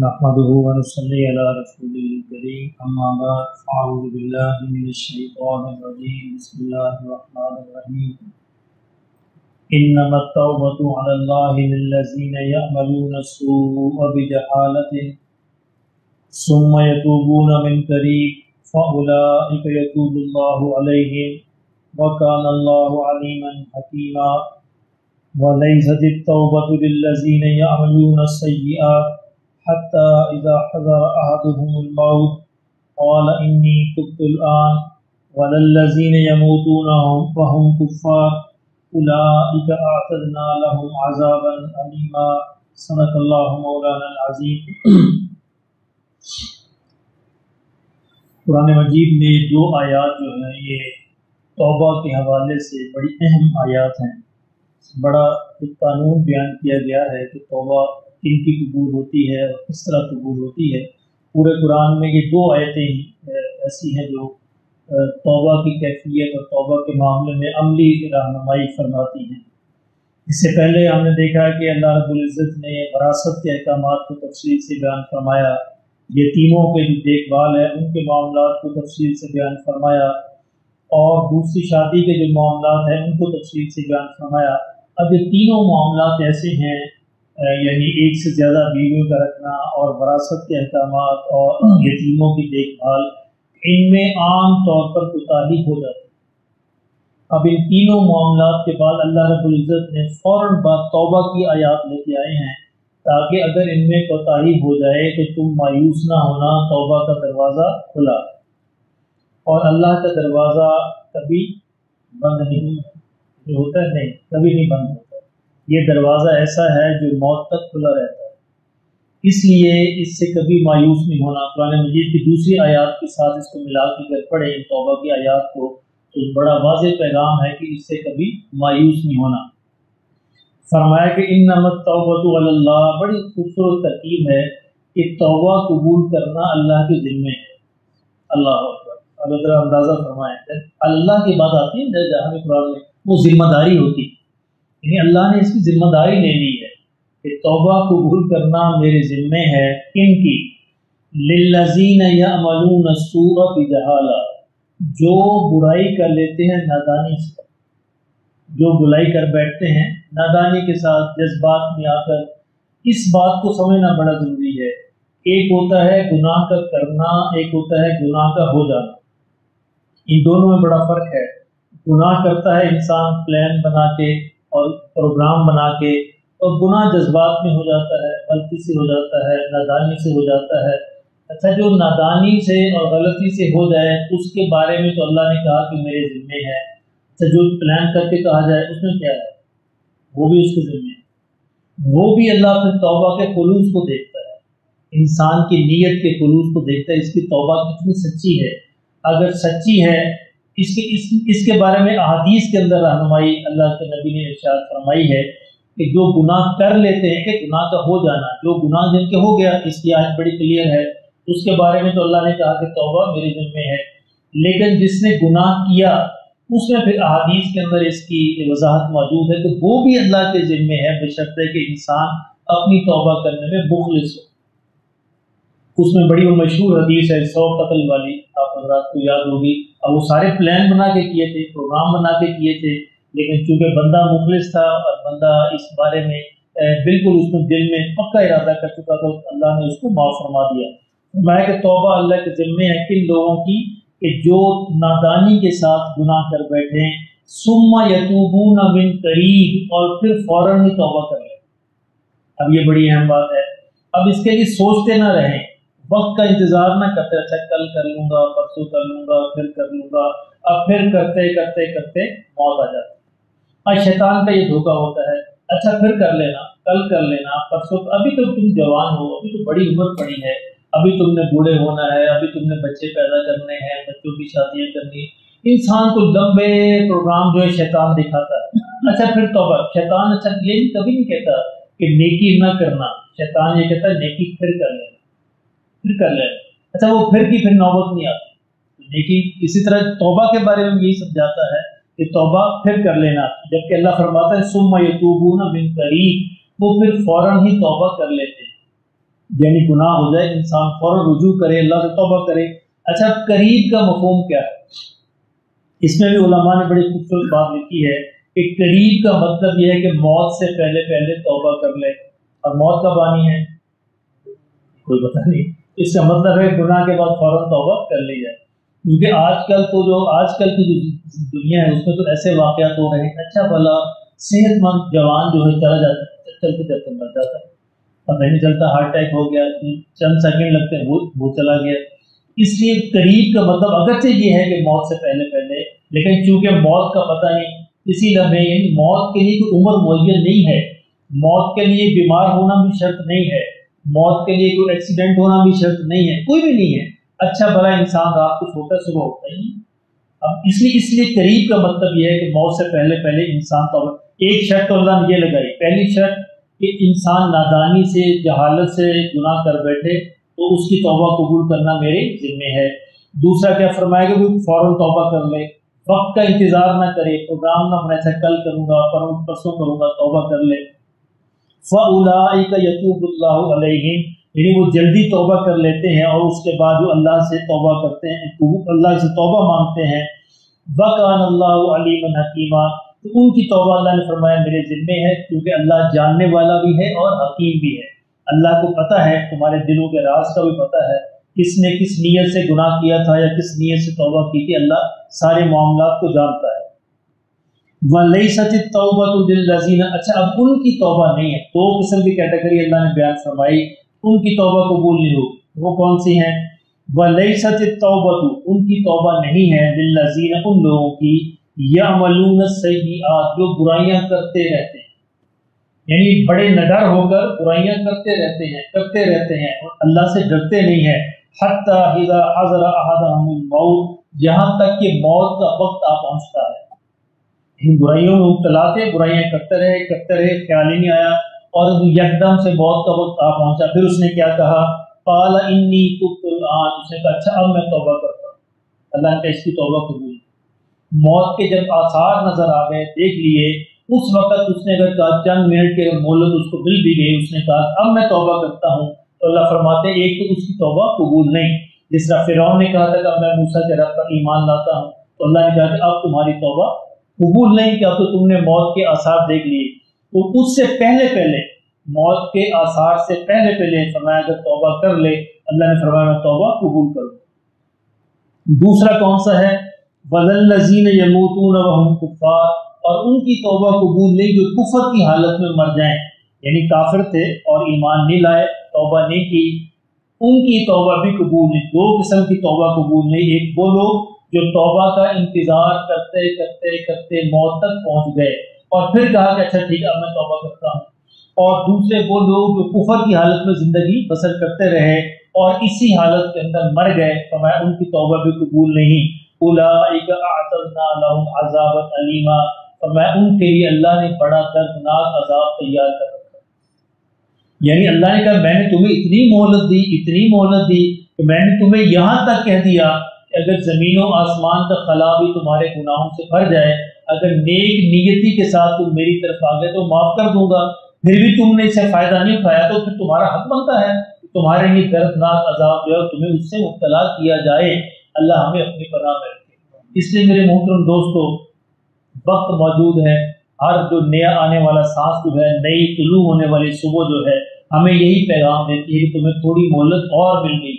نحمده ونصلي على رسوله الكريم أما بعد فأعوذ بالله من الشيطان الرجيم بسم الله الرحمن الرحيم إنما التوبة على الله للذين يعملون السوء بجهالة ثم يتوبون من قريب فأولئك يتوب الله عليهم وكان الله عليما حكيما وليست التوبة للذين يعملون السيئات حتى إذا حضر أحدهم الموت قال إني تبت الآن وللذين يموتون وهم كفار أولئك أعتدنا لهم عذابا أليما صدق الله مولانا العظيم. قرآن مجید میں دو آیات جو ہیں یہ توبہ کے حوالے سے بڑی اہم آیات ہیں. بڑا ایک قانون بیان کیا گیا ہے کہ توبہ کن کی قبول ہوتی ہے اور کس طرح قبول ہوتی ہے. پورے قرآن میں یہ دو آیتیں ایسی ہیں جو توبہ کی کیفیت اور توبہ کے معاملے میں عملی رہنمائی فرماتی ہیں. اس سے پہلے ہم نے دیکھا کہ اللہ رب العزت نے وراثت کے احکامات کو تفصیل سے بیان فرمایا، یتیموں کے جو دیکھ بھال ہے ان کے معاملات کو تفصیل سے بیان فرمایا، اور دوسری شادی کے جو معاملات ہیں ان کو تفصیل سے بیان فرمایا. اب یہ تینوں معاملات ایسے ہیں، یعنی ایک سے زیادہ بیویوں کا رکھنا اور وراثت کے احکامات اور یتیموں کی دیکھ بھال، ان میں عام طور پر کوتاہی ہو جاتی ہے. اب ان تینوں معاملات کے بعد اللہ رب العزت نے فوراً بعد توبہ کی آیات لے کے آئے ہیں تاکہ اگر ان میں کوتاہی ہو جائے تو تم مایوس نہ ہونا، توبہ کا دروازہ کھلا اور اللہ کا دروازہ کبھی بند نہیں ہوتا ہے، نہیں کبھی نہیں بند ہوتا. یہ دروازہ ایسا ہے جو موت تک کھلا رہتا ہے، اس لیے اس سے کبھی مایوس نہیں ہونا. قرآن مجید کی دوسری آیات کے ساتھ اس کو ملا کے اگر پڑھیں توبہ کی آیات کو تو بڑا واضح پیغام ہے کہ اس سے کبھی مایوس نہیں ہونا. فرمایا کہ انما التوبۃ علی اللہ، بڑی خوبصورت ترکیب ہے کہ توبہ قبول کرنا اللہ کے ذمے ہے. اللہ اکبر. اب ذرا اندازہ فرمائیں، اللہ کی بات آتی ہے جہاں بھی قرآن میں وہ ذمہ داری ہوتی، یعنی اللہ نے اس کی ذمہ داری لے لی ہے کہ توبہ قبول کرنا میرے ذمے ہے. کن کی؟ للذین یعملون السوء بجہالہ، جو برائی کر لیتے ہیں نادانی سے، جو برائی کر بیٹھتے ہیں نادانی کے ساتھ، جذبات میں آ کر. اس بات کو سمجھنا بڑا ضروری ہے. ایک ہوتا ہے گناہ کا کرنا، ایک ہوتا ہے گناہ کا ہو جانا. ان دونوں میں بڑا فرق ہے. گناہ کرتا ہے انسان پلان بنا کے اور پروگرام بنا کے، اور گناہ جذبات میں ہو جاتا ہے، غلطی سے ہو جاتا ہے، نادانی سے ہو جاتا ہے. اچھا، جو نادانی سے اور غلطی سے ہو جائے اس کے بارے میں تو اللہ نے کہا کہ میرے ذمے ہے. اچھا، جو پلان کر کے کہا جائے اس میں کیا ہے؟ وہ بھی اس کے ذمے ہے. وہ بھی اللہ اپنے توبہ کے خلوص کو دیکھتا ہے، انسان کی نیت کے خلوص کو دیکھتا ہے. اس کی توبہ کتنی سچی ہے. اگر سچی ہے، اس کے بارے میں احادیث کے اندر رہنمائی اللہ کے نبی نے ارشاد فرمائی ہے کہ جو گناہ کر لیتے ہیں، کہ گناہ کا ہو جانا، جو گناہ جن کے ہو گیا، اس کی آیت بڑی کلیئر ہے، اس کے بارے میں تو اللہ نے کہا کہ توبہ میرے ذمے ہے. لیکن جس نے گناہ کیا، اس میں پھر احادیث کے اندر اس کی وضاحت موجود ہے کہ وہ بھی اللہ کے ذمے ہے، بشرطے کہ انسان اپنی توبہ کرنے میں مخلص ہو. اس میں بڑی وہ مشہور حدیث ہے 100 قتل والی، آپ حضرات کو یاد ہوگی. اب وہ سارے پلان بنا کے کیے تھے، پروگرام بنا کے کیے تھے، لیکن چونکہ بندہ مخلص تھا اور بندہ اس بارے میں بالکل اس میں دل میں پکا ارادہ کر چکا تھا، اللہ نے اس کو معاف فرما دیا. فرمایا کہ توبہ اللہ کے ذمے ہے کن لوگوں کی؟ کہ جو نادانی کے ساتھ گناہ کر بیٹھے، ثم یتوبون من قریب، اور پھر فوراً ہی توبہ کر لیں. اب یہ بڑی اہم بات ہے. اب اس کے لیے سوچتے نہ رہیں، وقت کا انتظار نہ کرتے، اچھا کل کر لوں گا، پرسوں کر لوں گا، پھر کر لوں گا. اب پھر کرتے کرتے کرتے موت آ جاتی ہے. اور شیطان کا یہ دھوکہ ہوتا ہے، اچھا پھر کر لینا، کل کر لینا، پرسوں، ابھی تو تم جوان ہو، ابھی تو بڑی عمر پڑی ہے، ابھی تم نے بوڑھے ہونا ہے، ابھی تم نے بچے پیدا کرنے ہیں، بچوں کی شادیاں کرنی. انسان کو لمبے پروگرام جو ہے شیطان دکھاتا ہے. اچھا پھر توبہ. شیطان اچھا یہ کبھی نہیں کہتا کہ نیکی نہ کرنا، شیطان یہ کہتا ہے نیکی پھر کر لینا، پھر کر لینا. اچھا وہ پھر کی پھر نوبت نہیں آتی. لیکن اسی طرح توبہ کے بارے میں یہی سمجھاتا ہے کہ توبہ پھر کر لینا، جبکہ اللہ فرماتا ہے ثم یتوبون من قریب، وہ پھر فوراً ہی توبہ کر لیتے ہیں. یعنی گناہ ہو جائے انسان فوراً رجوع کرے، اللہ سے توبہ کرے۔ اچھا قریب کا مفہوم کیا ہے؟ اس میں بھی علماء نے بڑی خوبصورت بات لکھی ہے کہ قریب کا مطلب یہ ہے کہ موت سے پہلے پہلے توبہ کر لے۔ اور موت کب آنی ہے کوئی پتہ نہیں، اس کا مطلب ہے گناہ کے بعد فوراً توبہ کر لی جائے، کیونکہ آج کل کی جو دنیا ہے اس میں تو ایسے واقعات ہو رہے ہیں، اچھا بھلا صحت مند جوان جو ہے چلا جاتا ہے، چلتے چلتے مر جاتا ہے، پتہ نہیں چلتا، ہارٹ اٹیک ہو گیا، چند سیکنڈ لگتے ہیں وہ چلا گیا۔ اس لیے قریب کا مطلب اگرچہ یہ ہے کہ موت سے پہلے پہلے، لیکن چونکہ موت کا پتہ نہیں اسی لمحے، یعنی موت کے لیے کوئی عمر معین نہیں ہے، موت کے لیے بیمار ہونا بھی شرط نہیں ہے، موت کے لیے کوئی ایکسیڈنٹ ہونا بھی شرط نہیں ہے، کوئی بھی نہیں ہے، اچھا بھلا انسان رات کو سوتا ہے صبح ہوتا ہی نہیں۔ اب اس لیے قریب کا مطلب یہ ہے کہ موت سے پہلے پہلے انسان توبہ۔ ایک شرط تو اللہ نے یہ لگائی، پہلی شرط کہ انسان نادانی سے جہالت سے گناہ کر بیٹھے تو اس کی توبہ قبول کرنا میرے ذمہ ہے۔ دوسرا کیا فرمایا کہ وہ فوراً توبہ کر لے، وقت کا انتظار نہ کرے، پروگرام نہ بنائے تھا کل کروں گا پرسوں کروں گا، توبہ کر لے۔ فَأُولَٰئِكَ يَتُوبُ اللَّهُ عَلَيْهِمْ، یعنی وہ جلدی توبہ کر لیتے ہیں اور اس کے بعد وہ اللہ سے توبہ کرتے ہیں، اللہ سے توبہ مانگتے ہیں۔ وَكَانَ اللَّهُ عَلِيمًا حَكِيمًا، تو ان کی توبہ اللہ نے فرمایا میرے ذمے ہے، کیونکہ اللہ جاننے والا بھی ہے اور حکیم بھی ہے، اللہ کو پتہ ہے، تمہارے دلوں کے راز کا بھی پتہ ہے، کس نے کس نیت سے گناہ کیا تھا یا کس نیت سے توبہ کی تھی، اللہ سارے معاملات کو جانتا ہے۔ وَلَيْسَتِ التَّوْبَةُ لِلَّذِينَ، اچھا اب ان کی توبہ نہیں ہے، دو قسم کی کیٹیگری اللہ نے بیان فرمائی، ان کی توبہ قبول نہیں ہوگی، وہ کون سی ہیں؟ وَلَيْسَتِ التَّوْبَةُ، ان کی توبہ نہیں ہے، لِلَّذِينَ، ان لوگوں کی، يَعْمَلُونَ السَّيِّئَاتِ، جو برائیاں کرتے رہتے ہیں، یعنی بڑے نڈر ہو کر برائیاں کرتے رہتے ہیں اور اللہ سے ڈرتے نہیں ہیں، حَتَّى إِذَا حَضَرَ أَحَدَهُمُ الْمَوْتُ، یہاں تک کہ موت کا وقت آ پہنچتا ہے، ان برائیوں میں مبتلا تھے، برائیاں کرتے رہے، خیال ہی نہیں آیا، اور یکدم سے موت کا وقت آ پہنچا، پھر اس نے کیا کہا؟ قال انی تبت الآن، اس نے کہا اچھا اب میں توبہ کرتا ہوں، اللہ نے اس کی توبہ قبول۔ موت کے جب آثار نظر آ گئے، دیکھ لیے، اس وقت اس نے اگر کہا چند منٹ کے مہلت اس کو مل بھی گئی، اس نے کہا اب میں توبہ کرتا ہوں، تو اللہ فرماتے ہیں ایک تو اس کی توبہ قبول نہیں، جس طرح فرعون نے کہا تھا کہ اب میں موسیٰ کے رب پر ایمان لاتا ہوں، تو اللہ نے کہا کہ اب تمہاری توبہ قبول نہیں، کہ اب تو تم نے موت کے آثار دیکھ لیے، تو اس سے پہلے موت کے آثار سے پہلے فرمایا اگر توبہ کر لے، اللہ نے فرمایا میں توبہ قبول کروں۔ دوسرا کون سا ہے؟ وَالَّذِينَ يَمُوتُونَ وَهُمْ كُفَّارٌ، اور ان کی توبہ قبول نہیں جو کفر کی حالت میں مر جائیں، یعنی کافر تھے اور ایمان نہیں لائے، توبہ نہیں کی، ان کی توبہ بھی قبول نہیں۔ دو قسم کی توبہ قبول نہیں، ایک وہ لوگ جو توبہ کا انتظار کرتے موت تک پہنچ گئے اور پھر کہا کہ اچھا ٹھیک ہے اب میں توبہ کرتا ہوں، اور دوسرے وہ لوگ جو کفر کی حالت میں زندگی بسر کرتے رہے اور اسی حالت کے اندر مر گئے، فرمایا ان کی توبہ بھی قبول نہیں۔ اولئک اعتدنا لهم عذابا الیما، فرمایا ان کے لیے اللہ نے بڑا دردناک عذاب تیار کر رکھا، یعنی اللہ نے کہا میں نے تمہیں اتنی مہلت دی کہ میں نے تمہیں یہاں تک کہہ دیا کہ اگر زمین و آسمان کا خلا بھی تمہارے گناہوں سے بھر جائے، اگر نیک نیتی کے ساتھ تم میری طرف آ گئے تو معاف کر دوں گا، پھر بھی تم نے اس سے فائدہ نہیں اٹھایا تو پھر تمہارا حق بنتا ہے کہ تمہارے لیے دردناک عذاب جو ہے تمہیں اس سے مبتلا کیا جائے، اللہ ہمیں اپنی پناہ میں رکھے۔ اس لیے میرے محترم دوستو، وقت موجود ہے، ہر جو نیا آنے والا سانس جو ہے، نئی طلوع ہونے والی صبح جو ہے، ہمیں یہی پیغام دیتی ہے کہ تمہیں تھوڑی مہلت اور مل گئی۔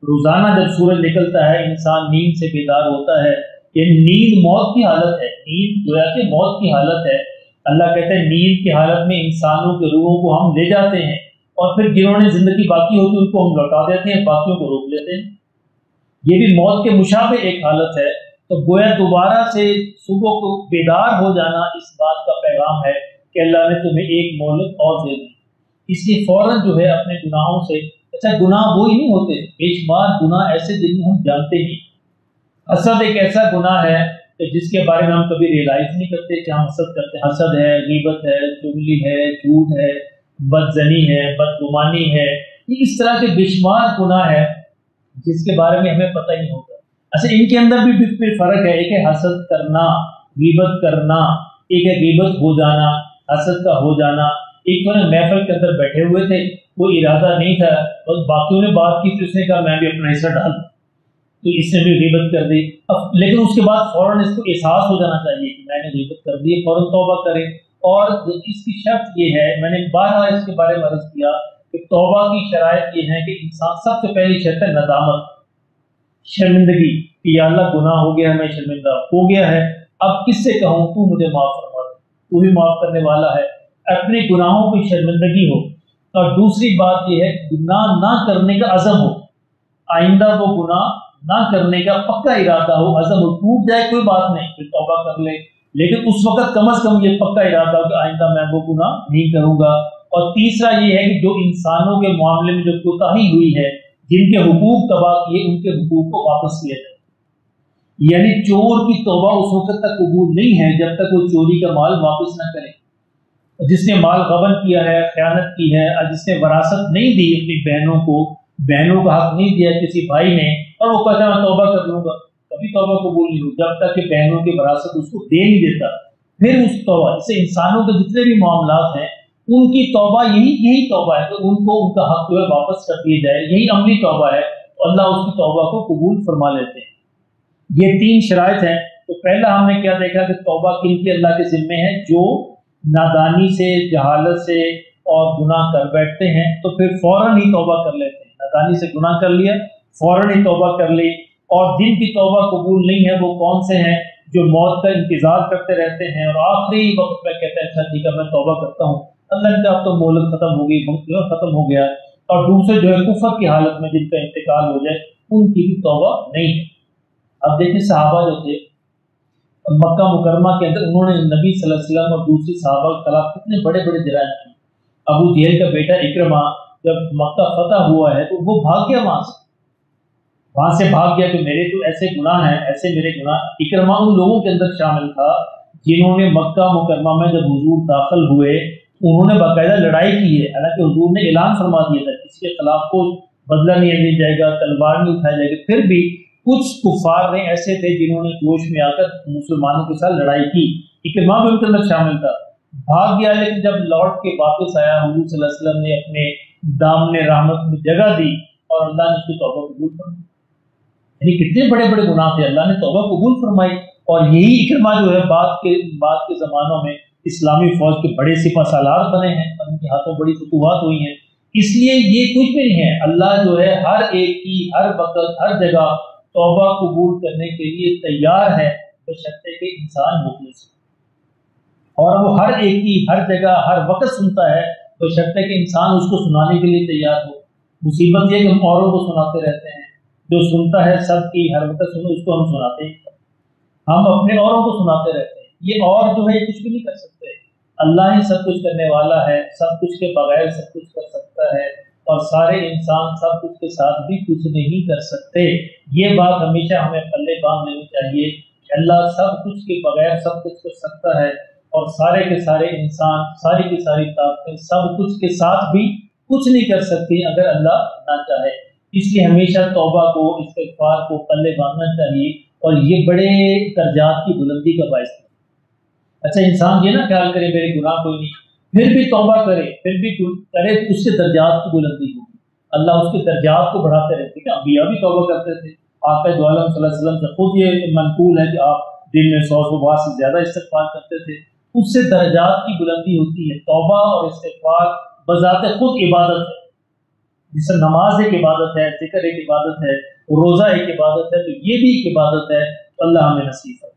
روزانہ جب سورج نکلتا ہے انسان نیند سے بیدار ہوتا ہے، یہ نیند موت کی حالت ہے، نیند گویا کہ موت کی حالت ہے۔ اللہ کہتے ہیں نیند کی حالت میں انسانوں کے روحوں کو ہم لے جاتے ہیں اور پھر جنہوں نے زندگی باقی ہوتی ان کو ہم لوٹا دیتے ہیں، باقیوں کو روک لیتے ہیں۔ یہ بھی موت کے مشابہ ایک حالت ہے، تو گویا دوبارہ سے صبح کو بیدار ہو جانا اس بات کا پیغام ہے کہ اللہ نے تمہیں ایک مہلت اور دے دی۔ اس لیے فوراً جو ہے اپنے گناہوں سے، اچھا گناہ وہی نہیں ہوتے، بے شمار گناہ ایسے جن ہم جانتے نہیں۔ حسد ایک ایسا گناہ ہے کہ جس کے بارے میں ہم کبھی ریئلائز نہیں کرتے کہ ہم حسد کرتے ہیں۔ حسد ہے، غیبت ہے، چغلی ہے، جھوٹ ہے، بدزنی ہے، بدگمانی ہے، یہ اس طرح کے بے شمار گناہ ہے جس کے بارے میں ہمیں پتہ ہی نہیں ہوتا۔ اچھا ان کے اندر بھی پھر فرق ہے، ایک ہے حسد کرنا، غیبت کرنا، ایک ہے غیبت ہو جانا، حسد کا ہو جانا۔ ایک تو محفل کے اندر بیٹھے ہوئے تھے، کوئی ارادہ نہیں تھا، بس باقیوں نے بات کی تو اس نے کہا میں بھی اپنا حصہ ڈال، تو اس نے بھی غیبت کر دی۔ اب لیکن اس کے بعد فوراً اس کو احساس ہو جانا چاہیے کہ میں نے غیبت کر دی، فوراً توبہ کرے۔ اور اس کی شرط یہ ہے، میں نے بار اس کے بارے میں عرض کیا کہ توبہ کی شرائط یہ ہے کہ انسان سب سے پہلی شرط ہے ندامت، شرمندگی کہ یا اللہ گناہ ہو گیا ہے، میں شرمندہ ہو گیا ہے، اب کس سے کہوں، تو مجھے معاف فرما دے، تو ہی معاف کرنے والا ہے، اپنے گناہوں کی شرمندگی ہو۔ اور دوسری بات یہ ہے گناہ نہ کرنے کا عزم ہو، آئندہ وہ گناہ نہ کرنے کا پکا ارادہ ہو، عزم ہو، ٹوٹ جائے کوئی بات نہیں، پھر توبہ کر لے، لیکن اس وقت کم از کم یہ پکا ارادہ ہو کہ آئندہ میں وہ گناہ نہیں کروں گا۔ اور تیسرا یہ ہے کہ جو انسانوں کے معاملے میں جو کوتاہی ہوئی ہے، جن کے حقوق تباہ کیے، ان کے حقوق کو واپس کیا جائے۔ یعنی چور کی توبہ اس وقت تک قبول نہیں ہے جب تک وہ چوری کا مال واپس نہ کرے۔ جس نے مال غبن کیا ہے، خیانت کی ہے، اور جس نے وراثت نہیں دی اپنی بہنوں کو، بہنوں کا حق نہیں دیا کسی بھائی نے، اور وہ کہتا ہے میں توبہ کر لوں گا، کبھی توبہ قبول نہیں ہوگی جب تک کہ بہنوں کی وراثت اس کو دے نہیں دیتا۔ پھر اس توبہ سے انسانوں کے جتنے بھی معاملات ہیں ان کی توبہ یہی توبہ ہے کہ ان کو ان کا حق جو ہے واپس کر دیا جائے، یہی عملی توبہ ہے، اللہ اس کی توبہ کو قبول فرما لیتے ہیں۔ یہ تین شرائط ہیں۔ تو پہلا ہم نے کیا دیکھا کہ توبہ کن کی اللہ کے ذمے ہے، جو نادانی سے، جہالت سے اور گناہ کر بیٹھتے ہیں تو پھر فوراً ہی توبہ کر لیتے ہیں۔ نادانی سے گناہ کر لیا، فوراً ہی توبہ کر لی۔ اور جن کی توبہ قبول نہیں ہے وہ کون سے ہیں، جو موت کا انتظار کرتے رہتے ہیں اور آخری وقت میں کہتے ہیں اچھا ٹھیک ہے میں توبہ کرتا ہوں، اللہ کا اب تو مہلت ختم ہو گئی، ختم ہو گیا۔ اور دوسرے جو ہے کفر کی حالت میں جن کا انتقال ہو جائے ان کی بھی توبہ نہیں ہے۔ اب دیکھیں صحابہ جو تھے مکہ مکرمہ کے اندر، انہوں نے نبی صلی اللہ علیہ وسلم اور دوسرے صحابہ کے خلاف کتنے بڑے بڑے جرائم کیے۔ ابو جہل کا بیٹا اکرمہ جب مکہ فتح ہوا ہے تو وہ بھاگ گیا، وہاں سے بھاگ گیا کہ میرے تو ایسے گناہ ہیں، ایسے میرے گناہ۔ اکرمہ ان لوگوں کے اندر شامل تھا جنہوں نے مکہ مکرمہ میں جب حضور داخل ہوئے انہوں نے باقاعدہ لڑائی کی ہے، حالانکہ حضور نے اعلان فرما دیا تھا کسی کے خلاف کو بدلہ نہیں لیا جائے گا، تلوار نہیں اٹھایا جائے گا، پھر بھی کچھ کفار نے ایسے تھے جنہوں نے جوش میں آ کر مسلمانوں کے ساتھ لڑائی کی۔ اکرمہ بھی ان کے اندر شامل تھا، بھاگ گیا، لیکن جب لوٹ کے واپس آیا حضور صلی اللہ علیہ وسلم نے اپنے دامن رحمت میں جگہ دی اور اللہ نے اس کی توبہ قبول فرمائی۔ یعنی کتنے بڑے بڑے گناہ تھے، اللہ نے توبہ قبول فرمائی۔ اور یہی اکرمہ جو ہے بعد کے زمانوں میں اسلامی فوج کے بڑے سپہ سالار بنے ہیں، ان کے ہاتھوں بڑی فتوحات ہوئی ہیں۔ اس لیے یہ کچھ بھی نہیں ہے، اللہ جو ہے ہر ایک کی ہر وقت ہر جگہ توبہ قبول کرنے کے لیے تیار ہے، بشرطے کہ انسان مخلص ہو۔ اور وہ ہر ایک کی ہر جگہ ہر وقت سنتا ہے، بشرطے کہ انسان اس کو سنانے کے لیے تیار ہو۔ مصیبت یہ کہ ہم اوروں کو سناتے رہتے ہیں، جو سنتا ہے سب کی ہر وقت سنو، اس کو ہم سناتے ہیں، ہم اپنے اوروں کو سناتے رہتے ہیں۔ یہ اور جو ہے کچھ بھی نہیں کر سکتے، اللہ ہی سب کچھ کرنے والا ہے، سب کچھ کے بغیر سب کچھ کر سکتا ہے، اور سارے انسان سب کچھ کے ساتھ بھی کچھ نہیں کر سکتے۔ یہ بات ہمیشہ ہمیں پلے باندھ لینی چاہیے کہ اللہ سب کچھ کے بغیر سب کچھ کر سکتا ہے، اور سارے کے سارے انسان، ساری کی ساری طاقتیں سب کچھ کے ساتھ بھی کچھ نہیں کر سکتی اگر اللہ نہ چاہے۔ اس لیے ہمیشہ توبہ کو، استغفار کو پلے باندھنا چاہیے، اور یہ بڑے درجات کی بلندی کا باعث ہے۔ اچھا انسان یہ نہ خیال کرے میرے گناہ کوئی نہیں، پھر بھی توبہ کرے، پھر بھی کرے تو اس کے درجات کی بلندی ہوگی، اللہ اس کے درجات کو بڑھاتے رہتے ہیں۔ انبیاء بھی توبہ کرتے تھے، آقا دو عالم صلی اللہ علیہ وسلم سے خود یہ منقول ہے کہ آپ دن میں 100 سے زیادہ استغفار کرتے تھے، اس سے درجات کی بلندی ہوتی ہے۔ توبہ اور استغفار بذات خود عبادت ہے، جس سے نماز ایک عبادت ہے، ذکر ایک عبادت ہے، روزہ ایک عبادت ہے، تو یہ بھی ایک عبادت ہے، تو اللہ ہمیں نصیب کرے۔